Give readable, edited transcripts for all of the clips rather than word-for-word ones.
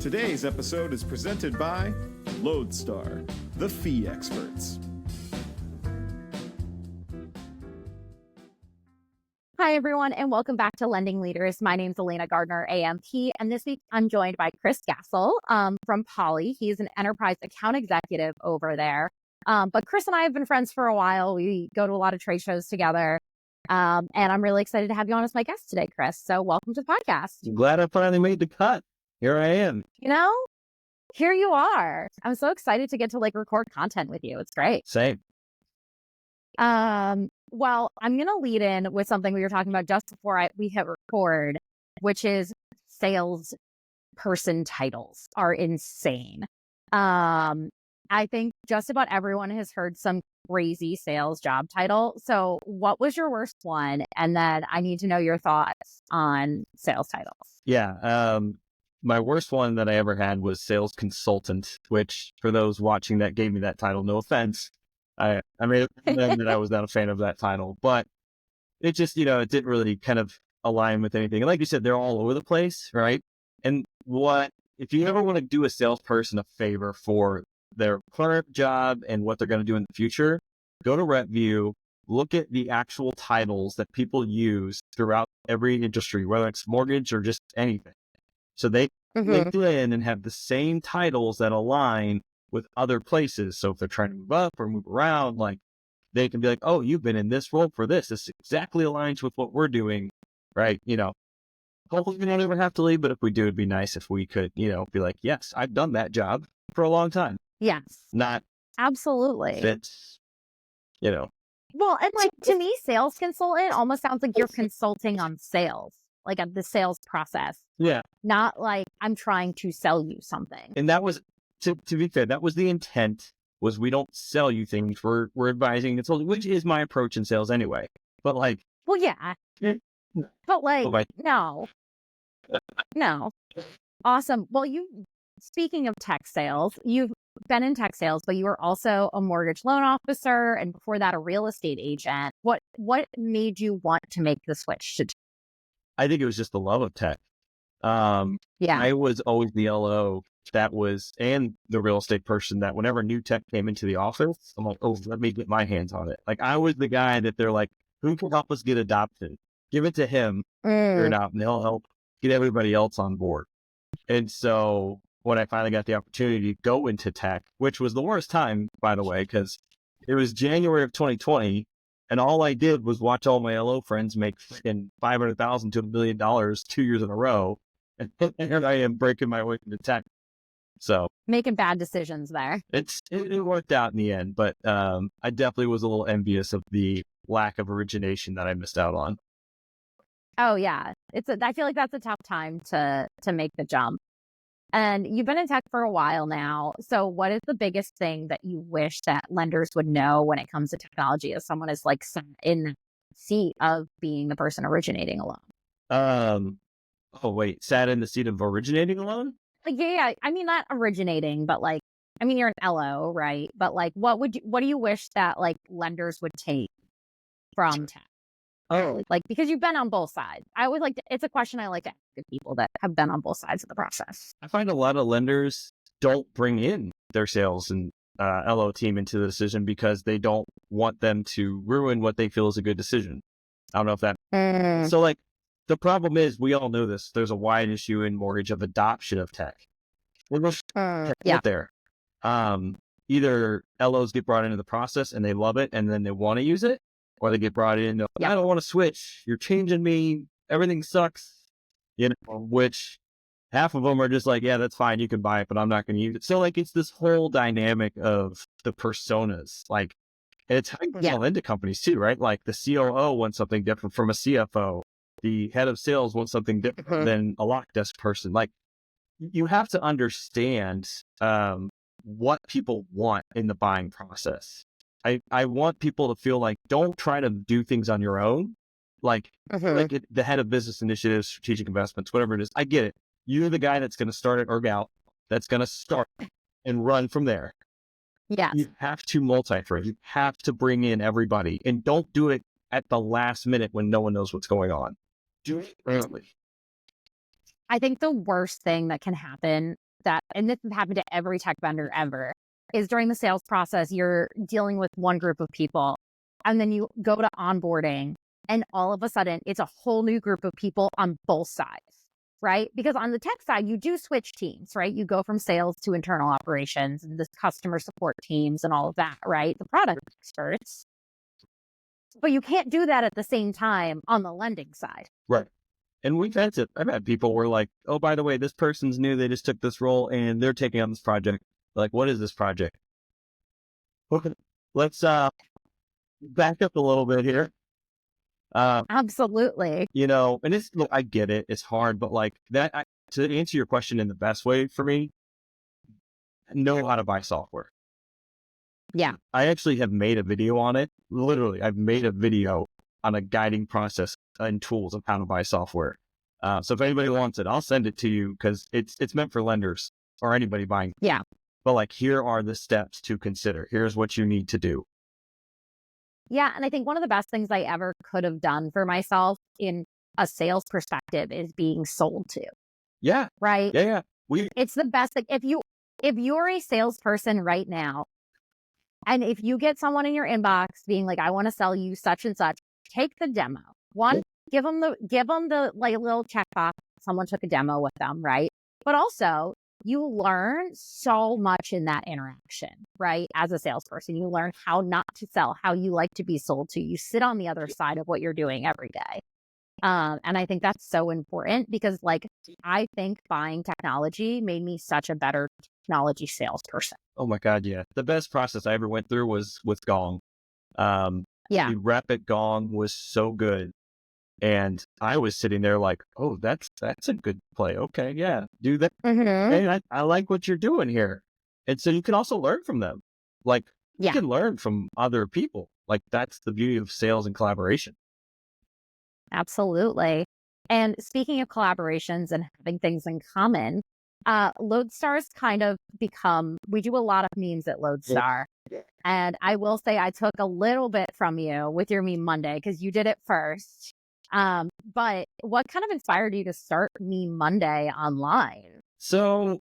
Today's episode is presented by LodeStar, the fee experts. Hi, everyone, and welcome back to Lending Leaders. My name's Alayna, Gardner, AMP, and this week I'm joined by Chris Gassel from Poly. He's an enterprise account executive over there. But Chris and I have been friends for a while. We go to a lot of trade shows together, and I'm really excited to have you on as my guest today, Chris. So welcome to the podcast. I'm glad I finally made the cut. Here I am. You know, here you are. I'm so excited to get to record content with you. It's great. Same. Well, I'm going to lead in with something we were talking about just before we hit record, which is sales person titles are insane. I think just about everyone has heard some crazy sales job title. So what was your worst one? And then I need to know your thoughts on sales titles. Yeah. My worst one that I ever had was sales consultant, which for those watching that gave me that title, no offense. I made it that I was not a fan of that title, but it just, it didn't really kind of align with anything. And like you said, they're all over the place, right? And if you ever want to do a salesperson a favor for their current job and what they're going to do in the future, go to RepView, look at the actual titles that people use throughout every industry, whether it's mortgage or just anything. So they link in and have the same titles that align with other places. So if they're trying to move up or move around, they can be like, oh, you've been in this role for this. This exactly aligns with what we're doing, right? Hopefully we don't ever have to leave, but if we do, it'd be nice if we could, be like, yes, I've done that job for a long time. Yes. Not absolutely. Fits, Well, and to me, sales consultant almost sounds like you're consulting on sales, of the sales process. Yeah. Not like I'm trying to sell you something. And that was, to be fair, that was the intent, was we don't sell you things. We're advising, which is my approach in sales anyway. But well, yeah. But no. Awesome. Well, speaking of tech sales, you've been in tech sales, but you were also a mortgage loan officer, and before that, a real estate agent. What made you want to make the switch to tech? I think it was just the love of tech. I was always the LO and the real estate person that whenever new tech came into the office, I'm like, oh, let me get my hands on it. I was the guy that they're like, who can help us get adopted? Give it to him, figure it out, and he'll help get everybody else on board. And so when I finally got the opportunity to go into tech, which was the worst time, by the way, because it was January of 2020, and all I did was watch all my LO friends make freaking $500,000 to $1 million 2 years in a row. And here I am breaking my way into tech. So making bad decisions there. It worked out in the end, but I definitely was a little envious of the lack of origination that I missed out on. Oh yeah, I feel like that's a tough time to make the jump. And you've been in tech for a while now. So what is the biggest thing that you wish that lenders would know when it comes to technology as someone is in the seat of being the person originating a loan? Sat in the seat of originating a loan? Yeah. I mean, not originating, but you're an LO, right? But what do you wish that lenders would take from tech? Oh, because you've been on both sides. It's a question I like to ask people that have been on both sides of the process. I find a lot of lenders don't bring in their sales and LO team into the decision because they don't want them to ruin what they feel is a good decision. I don't know if that. So the problem is, we all know this. There's a wide issue in mortgage of adoption of tech. We're going to get there. Either LOs get brought into the process and they love it and then they want to use it, or they get brought in, I don't want to switch. You're changing me. Everything sucks. Which half of them are just like, yeah, that's fine. You can buy it, but I'm not going to use it. So it's this whole dynamic of the personas. And it's how you sell into companies too, right? The COO wants something different from a CFO. The head of sales wants something different than a lock desk person. You have to understand what people want in the buying process. I want people to feel don't try to do things on your own. The head of business initiatives, strategic investments, whatever it is. I get it. You're the guy that's going to start it or gal that's going to start and run from there. Yes. You have to multi-thread. You have to bring in everybody, and don't do it at the last minute when no one knows what's going on. Do it early. I think the worst thing that can happen that, and this has happened to every tech vendor ever, is during the sales process, you're dealing with one group of people and then you go to onboarding and all of a sudden it's a whole new group of people on both sides, right? Because on the tech side, you do switch teams, right? You go from sales to internal operations and the customer support teams and all of that, right? The product experts. But you can't do that at the same time on the lending side. Right. And I've had people where like, oh, by the way, this person's new. They just took this role and they're taking on this project. Like, what is this project? Okay. Let's back up a little bit here. Absolutely. And look, I get it. It's hard, but like that, to answer your question in the best way for me, know how to buy software. Yeah. I actually have made a video on it. Literally, I've made a video on a guiding process and tools of how to buy software. So if anybody wants it, I'll send it to you because it's meant for lenders or anybody buying. Yeah. But like, here are the steps to consider. Here's what you need to do. Yeah. And I think one of the best things I ever could have done for myself in a sales perspective is being sold to. Yeah. Right. Yeah. It's the best thing. If you're a salesperson right now, and if you get someone in your inbox being like, I want to sell you such and such, take the demo. One, give them the like little checkbox. Someone took a demo with them, right? But also, you learn so much in that interaction, right? As a salesperson, you learn how not to sell, how you like to be sold to. You sit on the other side of what you're doing every day. And I think that's so important because like, I think buying technology made me such a better technology salesperson. Oh my God. Yeah. The best process I ever went through was with Gong. The rep at Gong was so good. And I was sitting there like, oh, that's a good play. Okay. Yeah. Do that. Mm-hmm. Hey, I like what you're doing here. And so you can also learn from them. Like you can learn from other people. Like that's the beauty of sales and collaboration. Absolutely. And speaking of collaborations and having things in common, LodeStar's kind of we do a lot of memes at LodeStar. Yeah. And I will say I took a little bit from you with your Meme Monday because you did it first. But what kind of inspired you to start Meme Monday online? So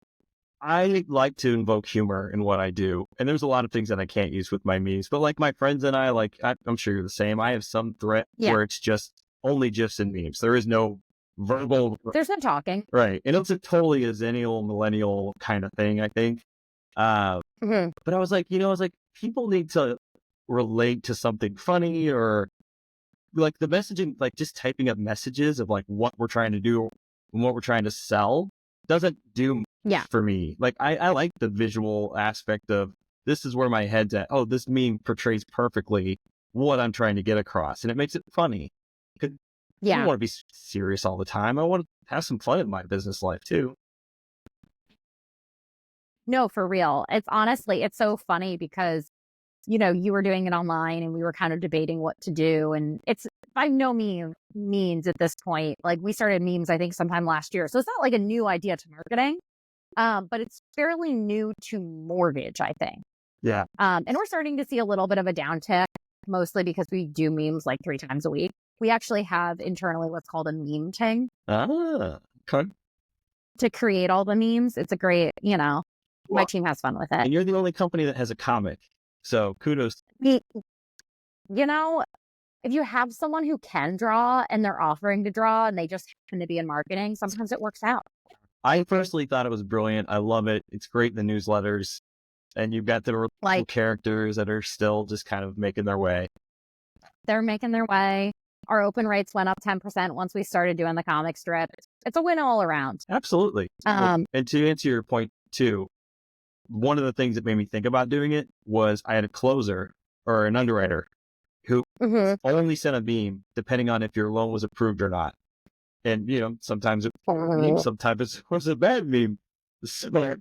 I like to invoke humor in what I do. And there's a lot of things that I can't use with my memes, but like my friends and I, I'm sure you're the same. I have some thread where it's just only GIFs and memes. There is no verbal. There's no talking. Right. And it's a totally a zennial, millennial kind of thing, I think. But I was like, people need to relate to something funny or like the messaging, like just typing up messages of like what we're trying to do and what we're trying to sell doesn't do much for me. Like I like the visual aspect of this is where my head's at. Oh, this meme portrays perfectly what I'm trying to get across. And it makes it funny. I don't want to be serious all the time. I want to have some fun in my business life too. No, for real. It's so funny because, you were doing it online and we were kind of debating what to do. And it's by no means at this point, like we started memes, I think sometime last year. So it's not like a new idea to marketing, but it's fairly new to mortgage, I think. Yeah. And we're starting to see a little bit of a downtick, mostly because we do memes like 3 times a week. We actually have internally what's called a meme ting. Okay. To create all the memes. It's a great, my team has fun with it. And you're the only company that has a comic. So kudos. If you have someone who can draw and they're offering to draw and they just happen to be in marketing, sometimes it works out. I personally thought it was brilliant. I love it. It's great in the newsletters. And you've got the characters that are still just kind of making their way. They're making their way. Our open rates went up 10% once we started doing the comic strip. It's a win all around. Absolutely. And to answer your point too, one of the things that made me think about doing it was I had a closer or an underwriter who only sent a meme depending on if your loan was approved or not. And, sometimes sometimes it was a bad meme. So,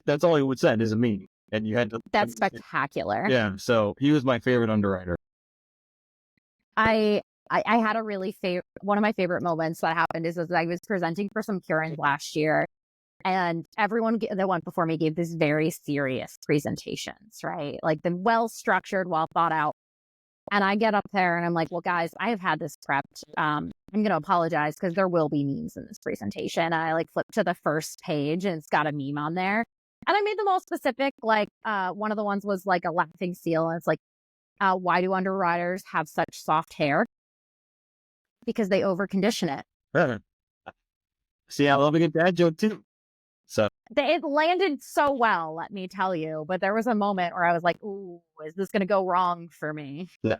that's all he would send is a meme. And you had to. That's spectacular. Yeah. So he was my favorite underwriter. I had a really one of my favorite moments that happened is I was presenting for some Curans last year and everyone that went before me gave these very serious presentations, right? Like the well-structured, well thought out And I get up there and I'm like, well, guys, I have had this prepped. I'm going to apologize because there will be memes in this presentation. And I like flip to the first page and it's got a meme on there. And I made them all specific. Like one of the ones was like a laughing seal. And it's like, why do underwriters have such soft hair? Because they over condition it. See, I love a good dad joke too. So it landed so well, let me tell you. But there was a moment where I was like, ooh, is this going to go wrong for me? Yeah.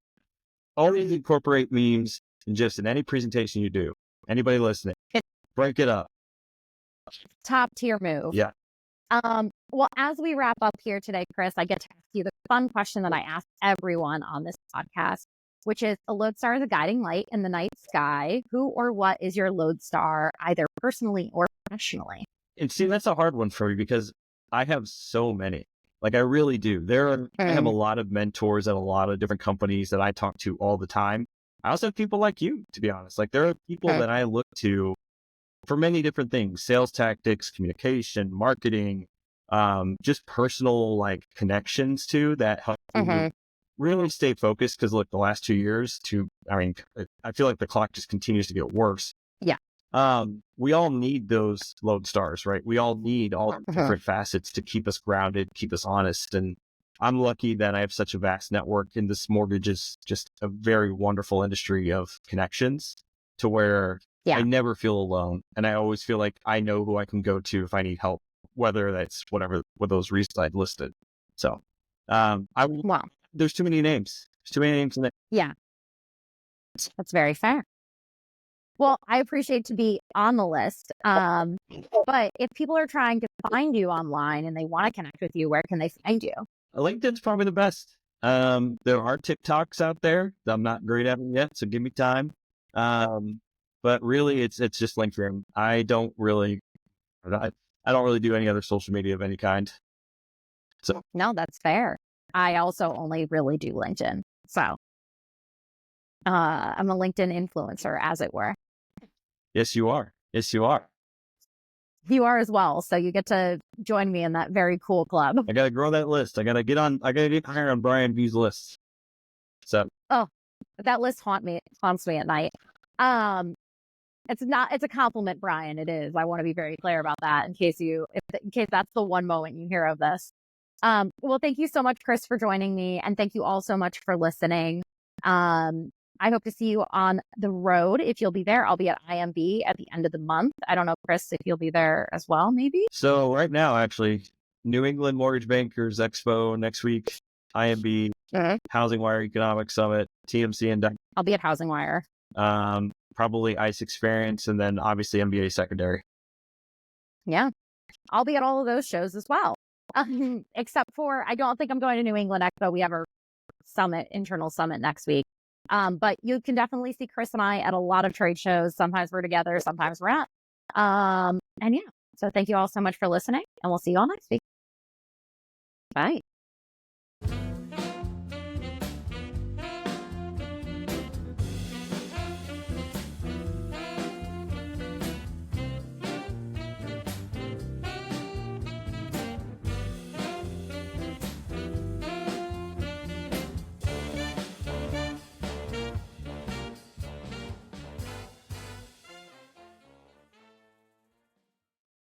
Always incorporate memes in any presentation you do. Anybody listening, break it up. Top tier move. Yeah. Well, as we wrap up here today, Chris, I get to ask you the fun question that I ask everyone on this podcast, which is a LodeStar is a guiding light in the night sky. Who or what is your LodeStar, either personally or professionally? And see, that's a hard one for me because I have so many. Like I really do. I have a lot of mentors at a lot of different companies that I talk to all the time. I also have people like you, to be honest. Like there are people that I look to for many different things: sales tactics, communication, marketing, just personal like connections too that help you really stay focused. Because look, the last 2 years, I feel like the clock just continues to get worse. Yeah. We all need those LodeStars, right? We all need all different facets to keep us grounded, keep us honest. And I'm lucky that I have such a vast network, and this mortgage is just a very wonderful industry of connections to where I never feel alone. And I always feel like I know who I can go to if I need help, whether that's what those reasons I've listed. So, there's too many names. There's too many names in it. Yeah. That's very fair. Well, I appreciate to be on the list. But if people are trying to find you online and they want to connect with you, where can they find you? LinkedIn's probably the best. There are TikToks out there. I'm not great at them yet, so give me time. But really, it's just LinkedIn. I don't really do any other social media of any kind. So no, that's fair. I also only really do LinkedIn. So I'm a LinkedIn influencer, as it were. Yes, you are. Yes, you are. You are as well. So you get to join me in that very cool club. I got to grow that list. I got to get higher on Brian B's list. So. Oh, that list haunts me at night. It's a compliment, Brian. It is. I want to be very clear about that in case that's the one moment you hear of this. Well, thank you so much, Chris, for joining me. And thank you all so much for listening. I hope to see you on the road. If you'll be there, I'll be at IMB at the end of the month. I don't know, Chris, if you'll be there as well, maybe? So right now, actually, New England Mortgage Bankers Expo next week, IMB, Housing Wire Economic Summit, TMC and I'll be at Housing Wire. Probably ICE Experience, and then obviously MBA Secondary. Yeah, I'll be at all of those shows as well. Except for, I don't think I'm going to New England Expo. We have our internal summit next week. But you can definitely see Chris and I at a lot of trade shows. Sometimes we're together, sometimes we're not. And yeah, so thank you all so much for listening, and we'll see you all next week. Bye.